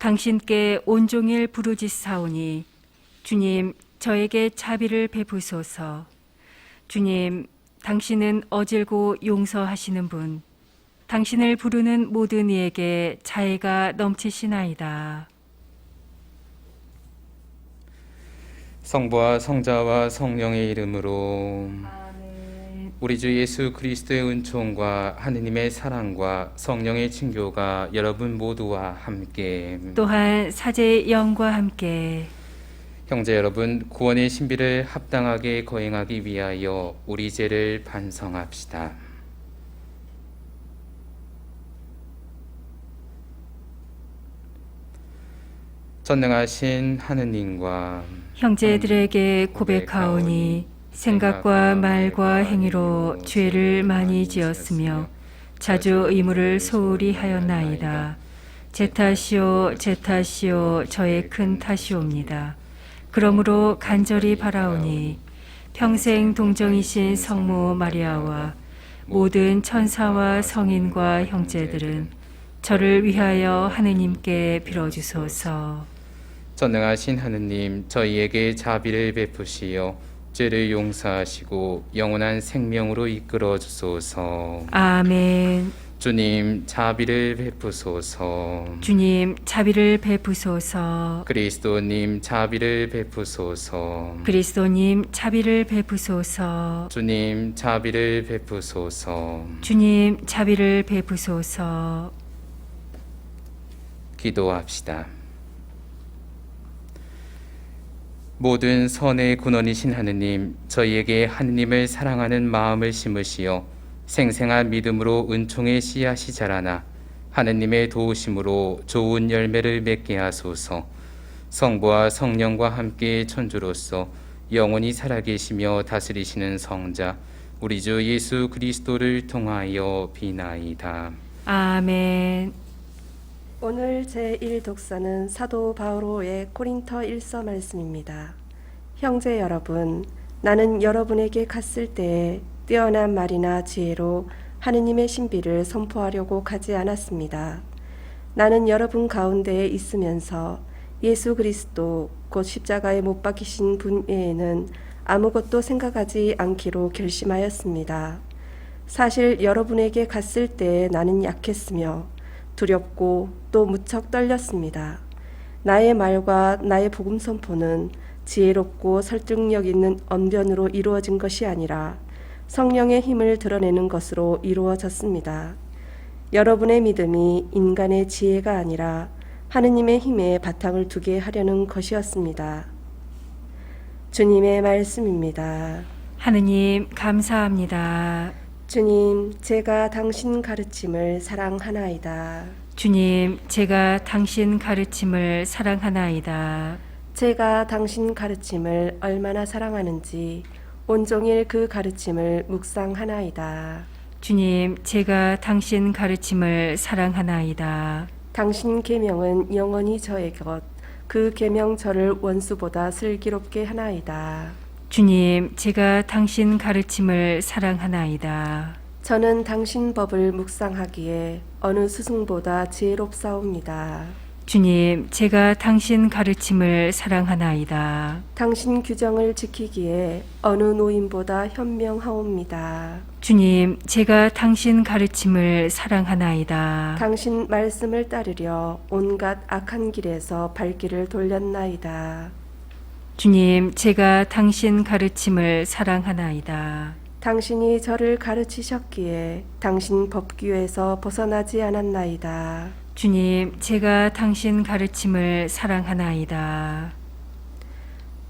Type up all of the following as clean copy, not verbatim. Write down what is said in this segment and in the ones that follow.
당신께 온종일 부르짖사오니 주님 저에게 자비를 베푸소서. 주님, 당신은 어질고 용서하시는 분, 당신을 부르는 모든 이에게 자애가 넘치시나이다. 성부와 성자와 성령의 이름으로 아멘. 우리 주 예수 그리스도의 은총과 하느님의 사랑과 성령의 친교가 여러분 모두와 함께 또한 사제의 영과 함께 형제 여러분, 구원의 신비를 합당하게 거행하기 위하여 우리 죄를 반성합시다. 전능하신 하느님과 형제들에게 고백하오니 생각과 말과 행위로 죄를 많이 지었으며 자주 의무를 소홀히 하였나이다. 제 탓이요 제 탓이요 저의 큰 탓이옵니다. 그러므로 간절히 바라오니 평생 동정이신 성모 마리아와 모든 천사와 성인과 형제들은 저를 위하여 하느님께 빌어주소서. 전능하신 하느님, 저희에게 자비를 베푸시어 죄를 용서하시고 영원한 생명으로 이끌어 주소서. 아멘. 주님, 자비를 베푸소서. 주님 자비를 베푸소서. 그리스도님, 자비를 베푸소서. 그리스도님 자비를 베푸소서. 주님, 자비를 베푸소서. 주님 자비를 베푸소서. 기도합시다. 모든 선의 근원이신 하느님, 저희에게 하느님을 사랑하는 마음을 심으시어 생생한 믿음으로 은총의 씨앗이 자라나 하느님의 도우심으로 좋은 열매를 맺게 하소서. 성부와 성령과 함께 천주로서 영원히 살아계시며 다스리시는 성자 우리 주 예수 그리스도를 통하여 비나이다. 아멘. 오늘 제1독서는 사도 바오로의 고린터 1서 말씀입니다. 형제 여러분, 나는 여러분에게 갔을 때에 뛰어난 말이나 지혜로 하느님의 신비를 선포하려고 가지 않았습니다. 나는 여러분 가운데에 있으면서 예수 그리스도 곧 십자가에 못 박히신 분 외에는 아무것도 생각하지 않기로 결심하였습니다. 사실 여러분에게 갔을 때에 나는 약했으며 두렵고 또 무척 떨렸습니다. 나의 말과 나의 복음 선포는 지혜롭고 설득력 있는 언변으로 이루어진 것이 아니라 성령의 힘을 드러내는 것으로 이루어졌습니다. 여러분의 믿음이 인간의 지혜가 아니라 하느님의 힘에 바탕을 두게 하려는 것이었습니다. 주님의 말씀입니다. 하느님 감사합니다. 주님, 제가 당신 가르침을 사랑하나이다. 주님, 제가 당신 가르침을 사랑하나이다. 제가 당신 가르침을 얼마나 사랑하는지 온종일 그 가르침을 묵상하나이다. 주님, 제가 당신 가르침을 사랑하나이다. 당신 계명은 영원히 저의 것, 그 계명 저를 원수보다 슬기롭게 하나이다. 주님, 제가 당신 가르침을 사랑하나이다. 저는 당신 법을 묵상하기에 어느 스승보다 지혜롭사옵니다. 주님, 제가 당신 가르침을 사랑하나이다. 당신 규정을 지키기에 어느 노인보다 현명하옵니다. 주님, 제가 당신 가르침을 사랑하나이다. 당신 말씀을 따르려 온갖 악한 길에서 발길을 돌렸나이다. 주님, 제가 당신 가르침을 사랑하나이다. 당신이 저를 가르치셨기에 당신 법규에서 벗어나지 않았나이다. 주님, 제가 당신 가르침을 사랑하나이다.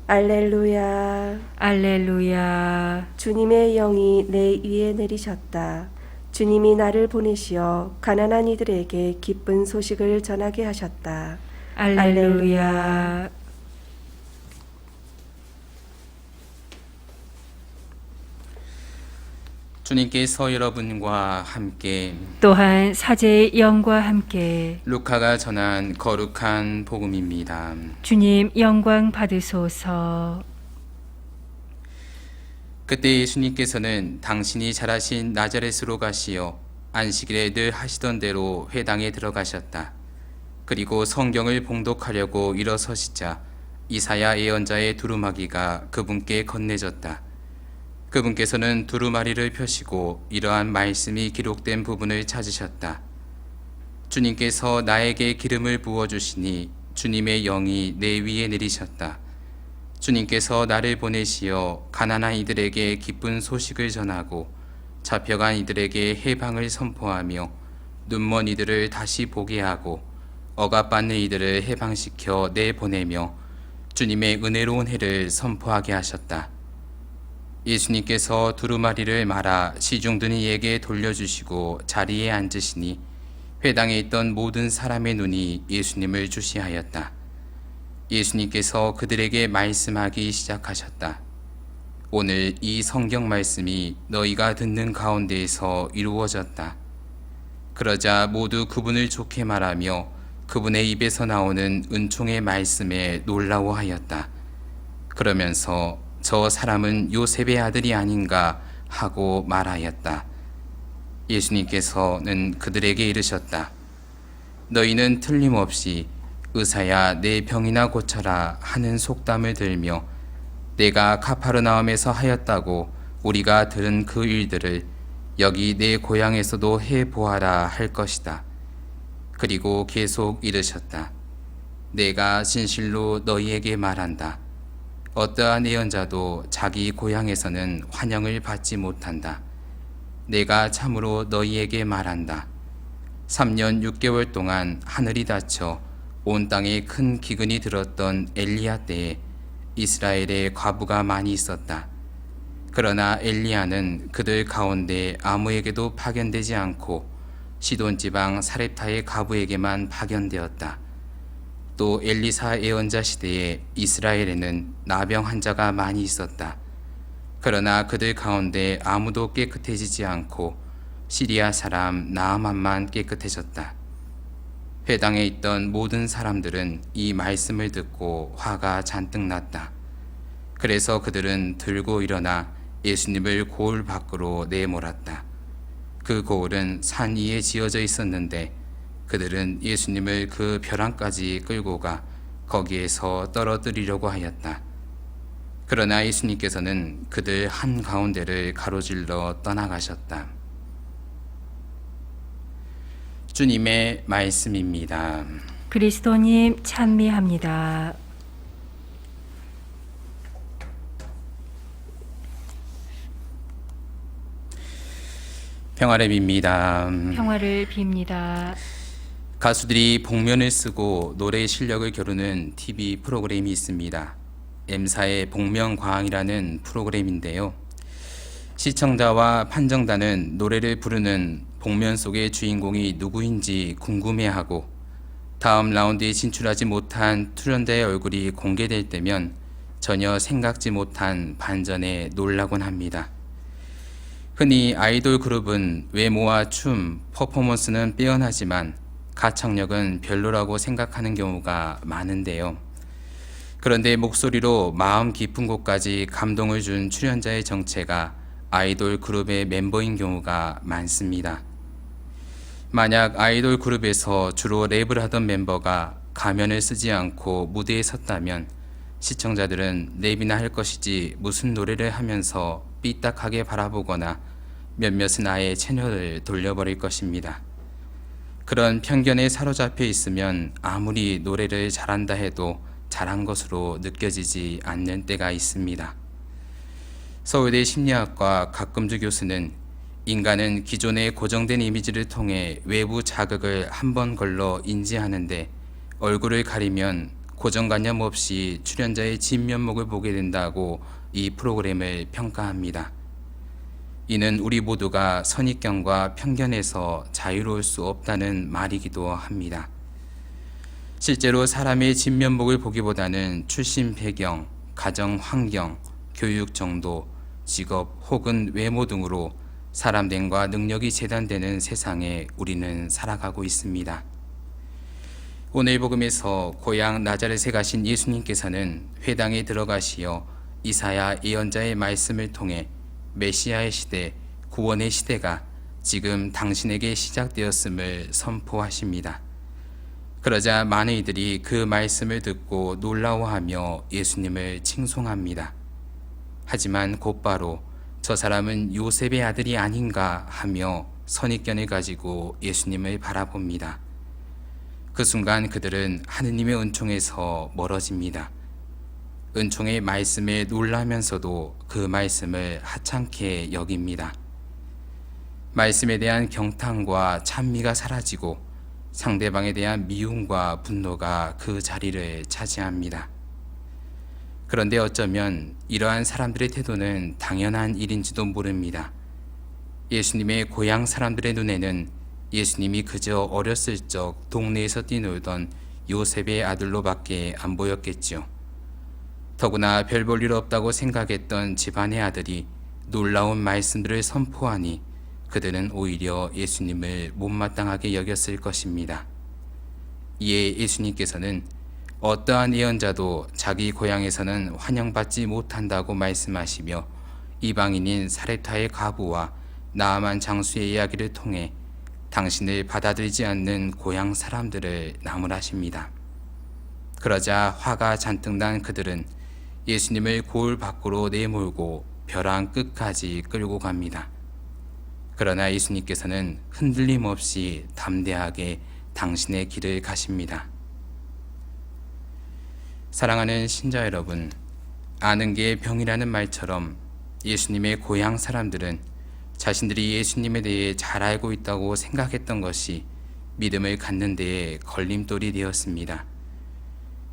알렐루야. 알렐루야. 주님의 영이 내 위에 내리셨다. 주님이 나를 보내시어 가난한 이들에게 기쁜 소식을 전하게 하셨다. 알렐루야. 주님께서 여러분과 함께 또한 사제의 영과 함께 루카가 전한 거룩한 복음입니다. 주님 영광 받으소서. 그때 예수님께서는 당신이 자라신 나자렛으로 가시어 안식일에 늘 하시던 대로 회당에 들어가셨다. 그리고 성경을 봉독하려고 일어서시자 이사야 예언자의 두루마기가 그분께 건네졌다. 그분께서는 두루마리를 펴시고 이러한 말씀이 기록된 부분을 찾으셨다. 주님께서 나에게 기름을 부어주시니 주님의 영이 내 위에 내리셨다. 주님께서 나를 보내시어 가난한 이들에게 기쁜 소식을 전하고 잡혀간 이들에게 해방을 선포하며 눈먼 이들을 다시 보게 하고 억압받는 이들을 해방시켜 내보내며 주님의 은혜로운 해를 선포하게 하셨다. 예수님께서 두루마리를 말아 시중든 이에게 돌려주시고 자리에 앉으시니 회당에 있던 모든 사람의 눈이 예수님을 주시하였다. 예수님께서 그들에게 말씀하기 시작하셨다. 오늘 이 성경 말씀이 너희가 듣는 가운데에서 이루어졌다. 그러자 모두 그분을 좋게 말하며 그분의 입에서 나오는 은총의 말씀에 놀라워하였다. 그러면서 저 사람은 요셉의 아들이 아닌가 하고 말하였다. 예수님께서는 그들에게 이르셨다. 너희는 틀림없이 의사야 내 병이나 고쳐라 하는 속담을 들며 내가 가파르나움에서 하였다고 우리가 들은 그 일들을 여기 내 고향에서도 해보아라 할 것이다. 그리고 계속 이르셨다. 내가 진실로 너희에게 말한다. 어떠한 예언자도 자기 고향에서는 환영을 받지 못한다. 내가 참으로 너희에게 말한다. 3년 6개월 동안 하늘이 닫혀 온 땅에 큰 기근이 들었던 엘리야 때에 이스라엘에 과부가 많이 있었다. 그러나 엘리야는 그들 가운데 아무에게도 파견되지 않고 시돈 지방 사렙타의 과부에게만 파견되었다. 또 엘리사 예언자 시대에 이스라엘에는 나병 환자가 많이 있었다. 그러나 그들 가운데 아무도 깨끗해지지 않고 시리아 사람 나아만만 깨끗해졌다. 회당에 있던 모든 사람들은 이 말씀을 듣고 화가 잔뜩 났다. 그래서 그들은 들고 일어나 예수님을 고을 밖으로 내몰았다. 그 고을은 산 위에 지어져 있었는데 그들은 예수님을 그 벼랑까지 끌고 가 거기에서 떨어뜨리려고 하였다. 그러나 예수님께서는 그들 한가운데를 가로질러 떠나가셨다. 주님의 말씀입니다. 그리스도님 찬미합니다. 평화를 빕니다. 평화를 빕니다. 가수들이 복면을 쓰고 노래 실력을 겨루는 TV 프로그램이 있습니다. M사의 복면가왕이라는 프로그램인데요. 시청자와 판정단은 노래를 부르는 복면 속의 주인공이 누구인지 궁금해하고 다음 라운드에 진출하지 못한 출연자의 얼굴이 공개될 때면 전혀 생각지 못한 반전에 놀라곤 합니다. 흔히 아이돌 그룹은 외모와 춤, 퍼포먼스는 빼어나지만 가창력은 별로라고 생각하는 경우가 많은데요. 그런데 목소리로 마음 깊은 곳까지 감동을 준 출연자의 정체가 아이돌 그룹의 멤버인 경우가 많습니다. 만약 아이돌 그룹에서 주로 랩을 하던 멤버가 가면을 쓰지 않고 무대에 섰다면 시청자들은 랩이나 할 것이지 무슨 노래를 하면서 삐딱하게 바라보거나 몇몇은 아예 채널을 돌려버릴 것입니다. 그런 편견에 사로잡혀 있으면 아무리 노래를 잘한다 해도 잘한 것으로 느껴지지 않는 때가 있습니다. 서울대 심리학과 각금주 교수는 인간은 기존의 고정된 이미지를 통해 외부 자극을 한 번 걸러 인지하는데 얼굴을 가리면 고정관념 없이 출연자의 진면목을 보게 된다고 이 프로그램을 평가합니다. 이는 우리 모두가 선입견과 편견에서 자유로울 수 없다는 말이기도 합니다. 실제로 사람의 진면목을 보기보다는 출신 배경, 가정 환경, 교육 정도, 직업 혹은 외모 등으로 사람됨과 능력이 재단되는 세상에 우리는 살아가고 있습니다. 오늘 복음에서 고향 나자렛에 가신 예수님께서는 회당에 들어가시어 이사야 예언자의 말씀을 통해 메시아의 시대, 구원의 시대가 지금 당신에게 시작되었음을 선포하십니다. 그러자 많은 이들이 그 말씀을 듣고 놀라워하며 예수님을 칭송합니다. 하지만 곧바로 저 사람은 요셉의 아들이 아닌가 하며 선입견을 가지고 예수님을 바라봅니다. 그 순간 그들은 하느님의 은총에서 멀어집니다. 은총의 말씀에 놀라면서도 그 말씀을 하찮게 여깁니다. 말씀에 대한 경탄과 찬미가 사라지고 상대방에 대한 미움과 분노가 그 자리를 차지합니다. 그런데 어쩌면 이러한 사람들의 태도는 당연한 일인지도 모릅니다. 예수님의 고향 사람들의 눈에는 예수님이 그저 어렸을 적 동네에서 뛰놀던 요셉의 아들로밖에 안 보였겠지요. 더구나 별 볼 일 없다고 생각했던 집안의 아들이 놀라운 말씀들을 선포하니 그들은 오히려 예수님을 못마땅하게 여겼을 것입니다. 이에 예수님께서는 어떠한 예언자도 자기 고향에서는 환영받지 못한다고 말씀하시며 이방인인 사렙타의 과부와 나아만 장수의 이야기를 통해 당신을 받아들이지 않는 고향 사람들을 나무라십니다. 그러자 화가 잔뜩 난 그들은 예수님을 고을 밖으로 내몰고 벼랑 끝까지 끌고 갑니다. 그러나 예수님께서는 흔들림 없이 담대하게 당신의 길을 가십니다. 사랑하는 신자 여러분, 아는 게 병이라는 말처럼 예수님의 고향 사람들은 자신들이 예수님에 대해 잘 알고 있다고 생각했던 것이 믿음을 갖는 데에 걸림돌이 되었습니다.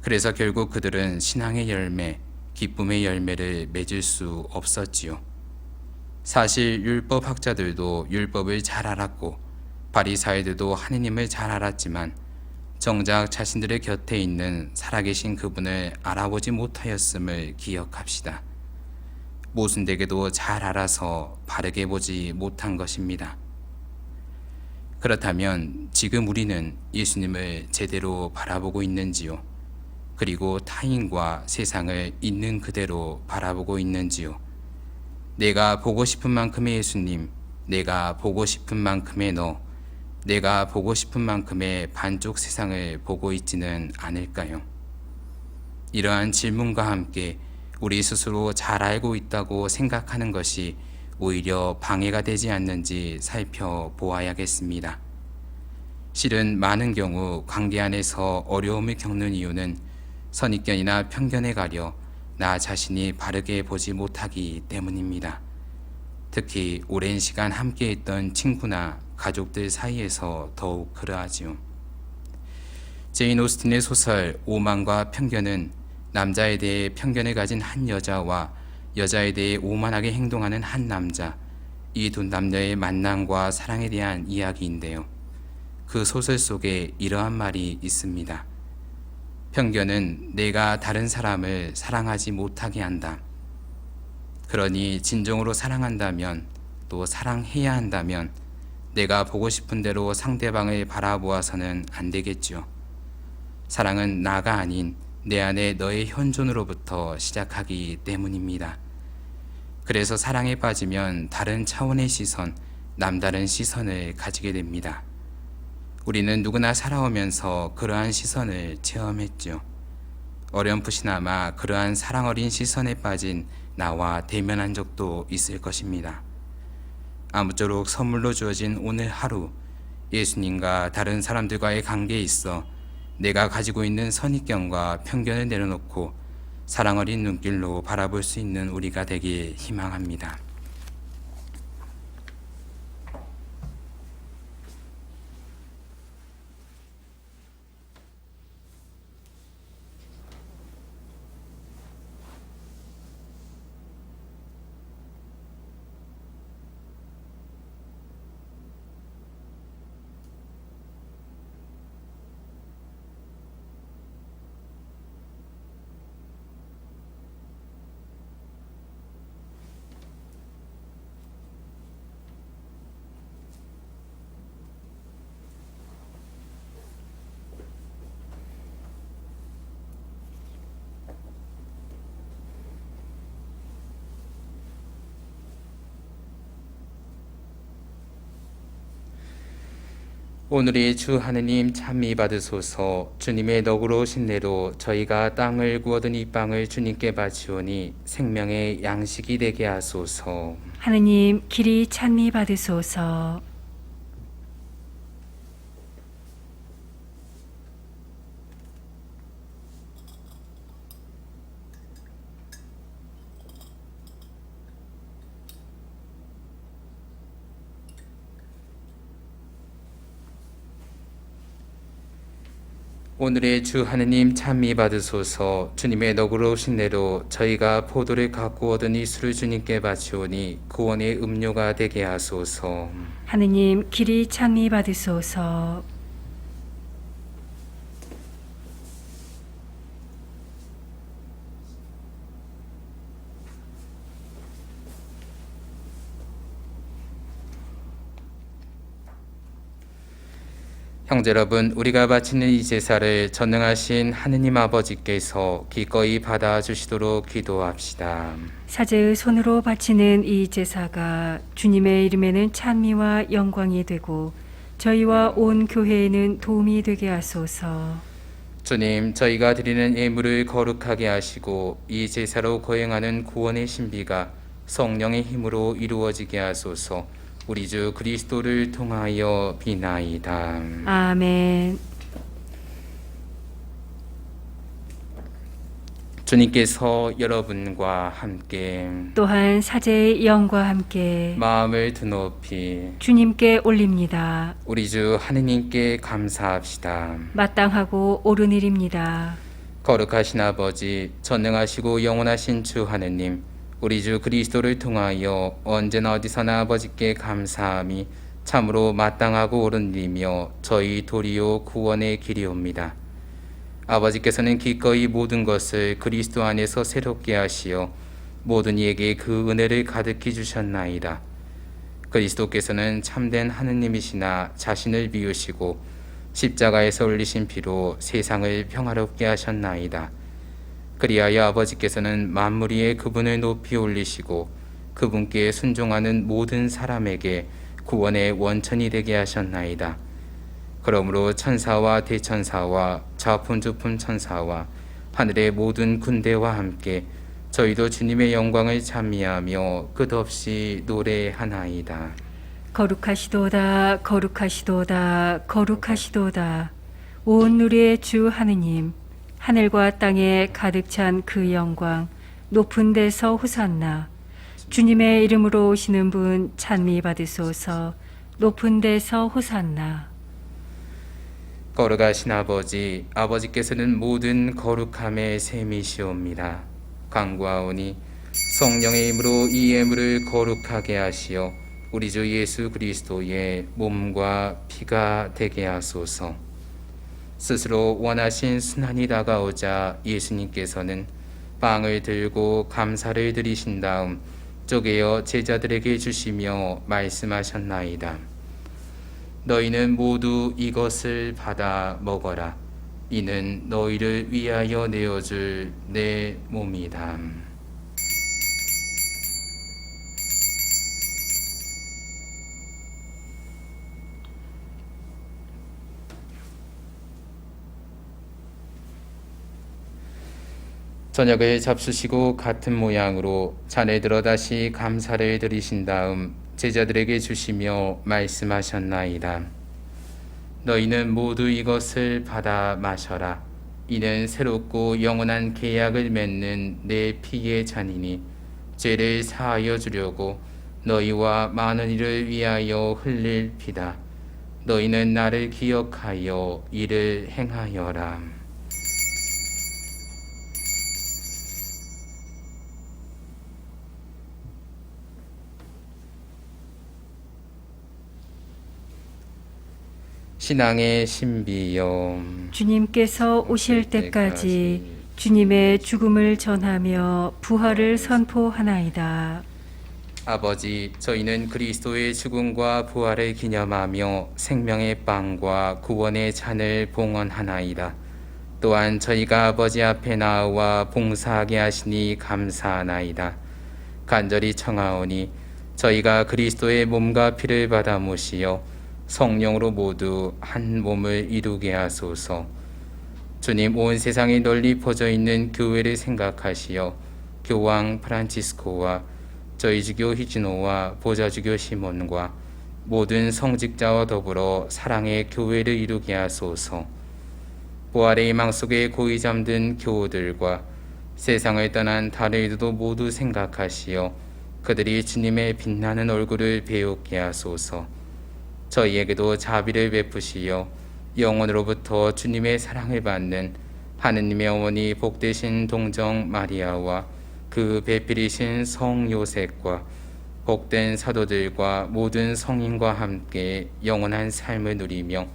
그래서 결국 그들은 신앙의 열매, 기쁨의 열매를 맺을 수 없었지요. 사실 율법학자들도 율법을 잘 알았고 바리사이들도 하느님을 잘 알았지만 정작 자신들의 곁에 있는 살아계신 그분을 알아보지 못하였음을 기억합시다. 모순되게도 잘 알아서 바르게 보지 못한 것입니다. 그렇다면 지금 우리는 예수님을 제대로 바라보고 있는지요? 그리고 타인과 세상을 있는 그대로 바라보고 있는지요? 내가 보고 싶은 만큼의 예수님, 내가 보고 싶은 만큼의 너, 내가 보고 싶은 만큼의 반쪽 세상을 보고 있지는 않을까요? 이러한 질문과 함께 우리 스스로 잘 알고 있다고 생각하는 것이 오히려 방해가 되지 않는지 살펴보아야겠습니다. 실은 많은 경우 관계 안에서 어려움을 겪는 이유는 선입견이나 편견에 가려 나 자신이 바르게 보지 못하기 때문입니다. 특히 오랜 시간 함께 있던 친구나 가족들 사이에서 더욱 그러하지요. 제인 오스틴의 소설 오만과 편견은 남자에 대해 편견을 가진 한 여자와 여자에 대해 오만하게 행동하는 한 남자, 이 두 남녀의 만남과 사랑에 대한 이야기인데요. 그 소설 속에 이러한 말이 있습니다. 편견은 내가 다른 사람을 사랑하지 못하게 한다. 그러니 진정으로 사랑한다면, 또 사랑해야 한다면 내가 보고 싶은 대로 상대방을 바라보아서는 안 되겠죠. 사랑은 나가 아닌 내 안에 너의 현존으로부터 시작하기 때문입니다. 그래서 사랑에 빠지면 다른 차원의 시선, 남다른 시선을 가지게 됩니다. 우리는 누구나 살아오면서 그러한 시선을 체험했죠. 어렴풋이나마 그러한 사랑 어린 시선에 빠진 나와 대면한 적도 있을 것입니다. 아무쪼록 선물로 주어진 오늘 하루, 예수님과 다른 사람들과의 관계에 있어 내가 가지고 있는 선입견과 편견을 내려놓고 사랑 어린 눈길로 바라볼 수 있는 우리가 되길 희망합니다. 오늘의 주 하느님 찬미 받으소서. 주님의 너그러우신 대로 저희가 땅을 구워둔 이 빵을 주님께 바치오니 생명의 양식이 되게 하소서. 하느님 길이 찬미 받으소서. 오늘의 주 하느님 찬미 받으소서. 주님의 너그러우신 대로 저희가 포도를 갖고 얻은 이 술을 주님께 바치오니 구원의 음료가 되게 하소서. 하느님 길이 찬미 받으소서. 형제 여러분, 우리가 바치는 이 제사를 전능하신 하느님 아버지께서 기꺼이 받아주시도록 기도합시다. 사제의 손으로 바치는 이 제사가 주님의 이름에는 찬미와 영광이 되고 저희와 온 교회에는 도움이 되게 하소서. 주님, 저희가 드리는 예물을 거룩하게 하시고 이 제사로 거행하는 구원의 신비가 성령의 힘으로 이루어지게 하소서. 우리 주 그리스도를 통하여 비나이다. 아멘. 주님께서 여러분과 함께 또한 사제의 영과 함께 마음을 드높이 주님께 올립니다. 우리 주 하느님께 감사합시다. 마땅하고 옳은 일입니다. 거룩하신 아버지, 전능하시고 영원하신 주 하느님, 우리 주 그리스도를 통하여 언제나 어디서나 아버지께 감사함이 참으로 마땅하고 옳은 일이며 저희 도리요 구원의 길이옵니다. 아버지께서는 기꺼이 모든 것을 그리스도 안에서 새롭게 하시어 모든 이에게 그 은혜를 가득히 주셨나이다. 그리스도께서는 참된 하느님이시나 자신을 비우시고 십자가에서 흘리신 피로 세상을 평화롭게 하셨나이다. 그리하여 아버지께서는 만물 위에 그분을 높이 올리시고 그분께 순종하는 모든 사람에게 구원의 원천이 되게 하셨나이다. 그러므로 천사와 대천사와 좌풍주품 천사와 하늘의 모든 군대와 함께 저희도 주님의 영광을 찬미하며 끝없이 노래하나이다. 거룩하시도다 거룩하시도다 거룩하시도다. 온 누리의 주 하느님, 하늘과 땅에 가득 찬 그 영광, 높은 데서 호산나. 주님의 이름으로 오시는 분 찬미 받으소서. 높은 데서 호산나. 거룩하신 아버지, 아버지께서는 모든 거룩함의 셈이시옵니다. 간구하오니 성령의 힘으로 이 예물을 거룩하게 하시어 우리 주 예수 그리스도의 몸과 피가 되게 하소서. 스스로 원하신 순환이 다가오자 예수님께서는 빵을 들고 감사를 드리신 다음 쪼개어 제자들에게 주시며 말씀하셨나이다. 너희는 모두 이것을 받아 먹어라. 이는 너희를 위하여 내어줄 내 몸이다. 저녁을 잡수시고 같은 모양으로 잔을 들어 다시 감사를 드리신 다음 제자들에게 주시며 말씀하셨나이다. 너희는 모두 이것을 받아 마셔라. 이는 새롭고 영원한 계약을 맺는 내 피의 잔이니 죄를 사하여 주려고 너희와 많은 이를 위하여 흘릴 피다. 너희는 나를 기억하여 이를 행하여라. 신앙의 신비여, 주님께서 오실 때까지 주님의 죽음을 전하며 부활을 선포하나이다. 아버지, 저희는 그리스도의 죽음과 부활을 기념하며 생명의 빵과 구원의 잔을 봉헌하나이다. 또한 저희가 아버지 앞에 나와 봉사하게 하시니 감사하나이다. 간절히 청하오니 저희가 그리스도의 몸과 피를 받아 모시어 성령으로 모두 한 몸을 이루게 하소서. 주님, 온 세상에 널리 퍼져 있는 교회를 생각하시어 교황 프란치스코와 저희 주교 히지노와 보좌주교 시몬과 모든 성직자와 더불어 사랑의 교회를 이루게 하소서. 부활의 희망 속에 고이 잠든 교우들과 세상을 떠난 다른 이들도 모두 생각하시어 그들이 주님의 빛나는 얼굴을 배우게 하소서. 저희에게도 자비를 베푸시어 영원으로부터 주님의 사랑을 받는 하느님의 어머니 복되신 동정 마리아와 그 배필이신 성 요셉과 복된 사도들과 모든 성인과 함께 영원한 삶을 누리며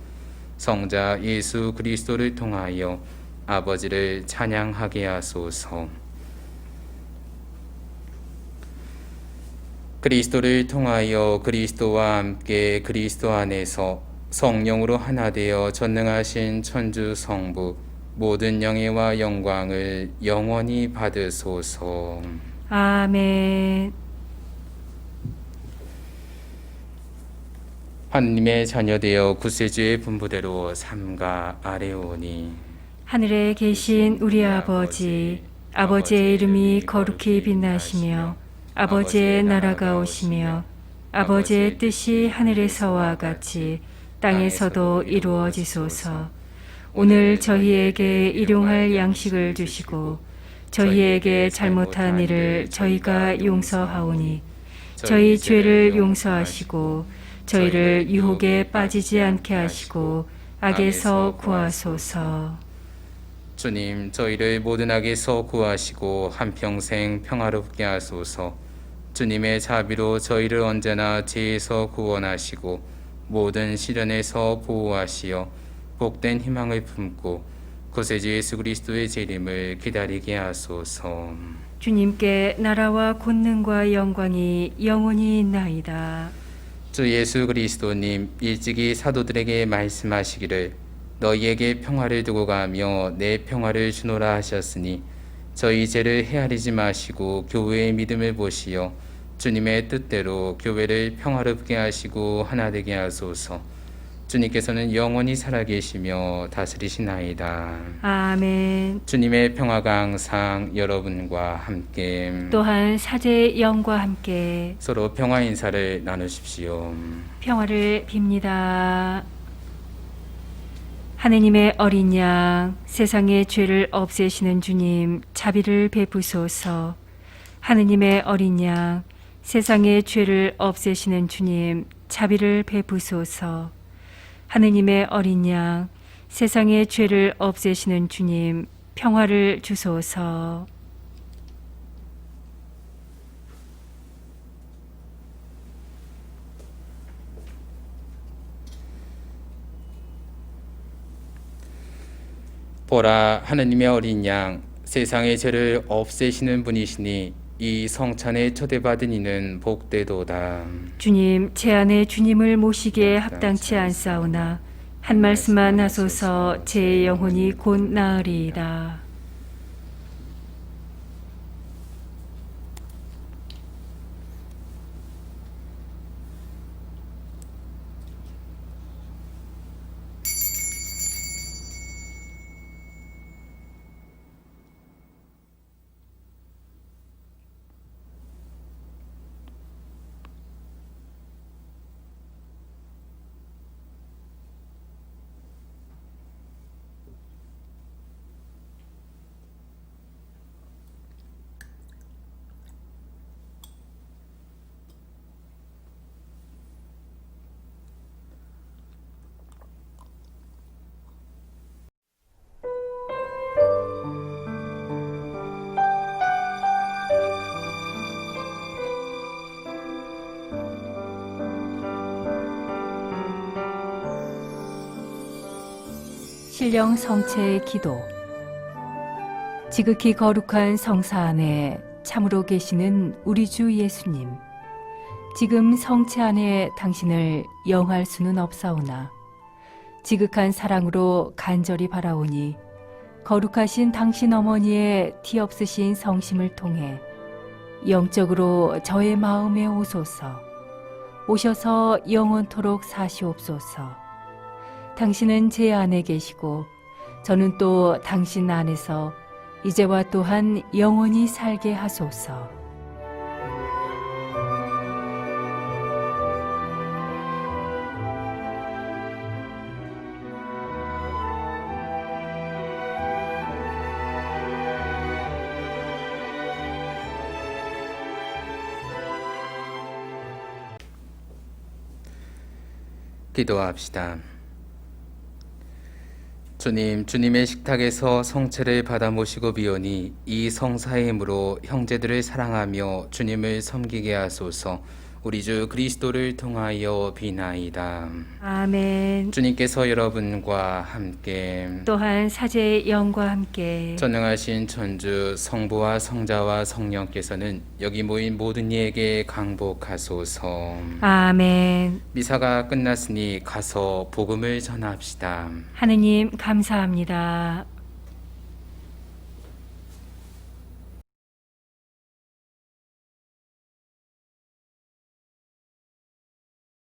성자 예수 그리스도를 통하여 아버지를 찬양하게 하소서. 그리스도를 통하여 그리스도와 함께 그리스도 안에서 성령으로 하나 되어 전능하신 천주 성부 모든 영예와 영광을 영원히 받으소서. 아멘. 하느님의 자녀되어 구세주의 분부대로 삼가 아뢰오니 하늘에 계신 우리 아버지, 아버지의 이름이 거룩히 빛나시며 아버지의 나라가 오시며 아버지의 뜻이 하늘에서와 같이 땅에서도 이루어지소서. 오늘 저희에게 일용할 양식을 주시고 저희에게 잘못한 일을 저희가 용서하오니 저희 죄를 용서하시고 저희를 유혹에 빠지지 않게 하시고 악에서 구하소서. 주님, 저희를 모든 악에서 구하시고 한평생 평화롭게 하소서. 주님의 자비로 저희를 언제나 죄에서 구원하시고 모든 시련에서 보호하시어 복된 희망을 품고 구세주 예수 그리스도의 재림을 기다리게 하소서. 주님께 나라와 권능과 영광이 영원히 있나이다. 주 예수 그리스도님, 일찍이 사도들에게 말씀하시기를 너희에게 평화를 두고 가며 내 평화를 주노라 하셨으니 저희 죄를 헤아리지 마시고 교회의 믿음을 보시어 주님의 뜻대로 교회를 평화롭게 하시고 하나 되게 하소서. 주님께서는 영원히 살아계시며 다스리시나이다. 아멘. 주님의 평화가 항상 여러분과 함께 또한 사제의 영과 함께 서로 평화 인사를 나누십시오. 평화를 빕니다. 하느님의 어린 양, 세상의 죄를 없애시는 주님, 자비를 베푸소서. 하느님의 어린 양, 세상의 죄를 없애시는 주님, 자비를 베푸소서. 하느님의 어린 양, 세상의 죄를 없애시는 주님, 평화를 주소서. 보라, 하느님의 어린 양, 세상의 죄를 없애시는 분이시니 이 성찬에 초대받은 이는 복되도다. 주님, 제 안에 주님을 모시기에 합당치 않사오나 한 말씀만 하소서. 제 영혼이 곧 나으리이다. 신령 성체의 기도. 지극히 거룩한 성사 안에 참으로 계시는 우리 주 예수님, 지금 성체 안에 당신을 영할 수는 없사오나 지극한 사랑으로 간절히 바라오니 거룩하신 당신 어머니의 티 없으신 성심을 통해 영적으로 저의 마음에 오소서. 오셔서 영원토록 사시옵소서. 당신은 제 안에 계시고 저는 또 당신 안에서 이제와 또한 영원히 살게 하소서. 기도합시다. 주님, 주님의 식탁에서 성체를 받아 모시고 비오니 이 성사의 힘으로 형제들을 사랑하며 주님을 섬기게 하소서. 우리 주 그리스도를 통하여 비나이다. 아멘. 주님께서 여러분과 함께 또한 사제의 영과 함께 전능하신 천주 성부와 성자와 성령께서는 여기 모인 모든 이에게 강복하소서. 아멘. 미사가 끝났으니 가서 복음을 전합시다. 하느님 감사합니다.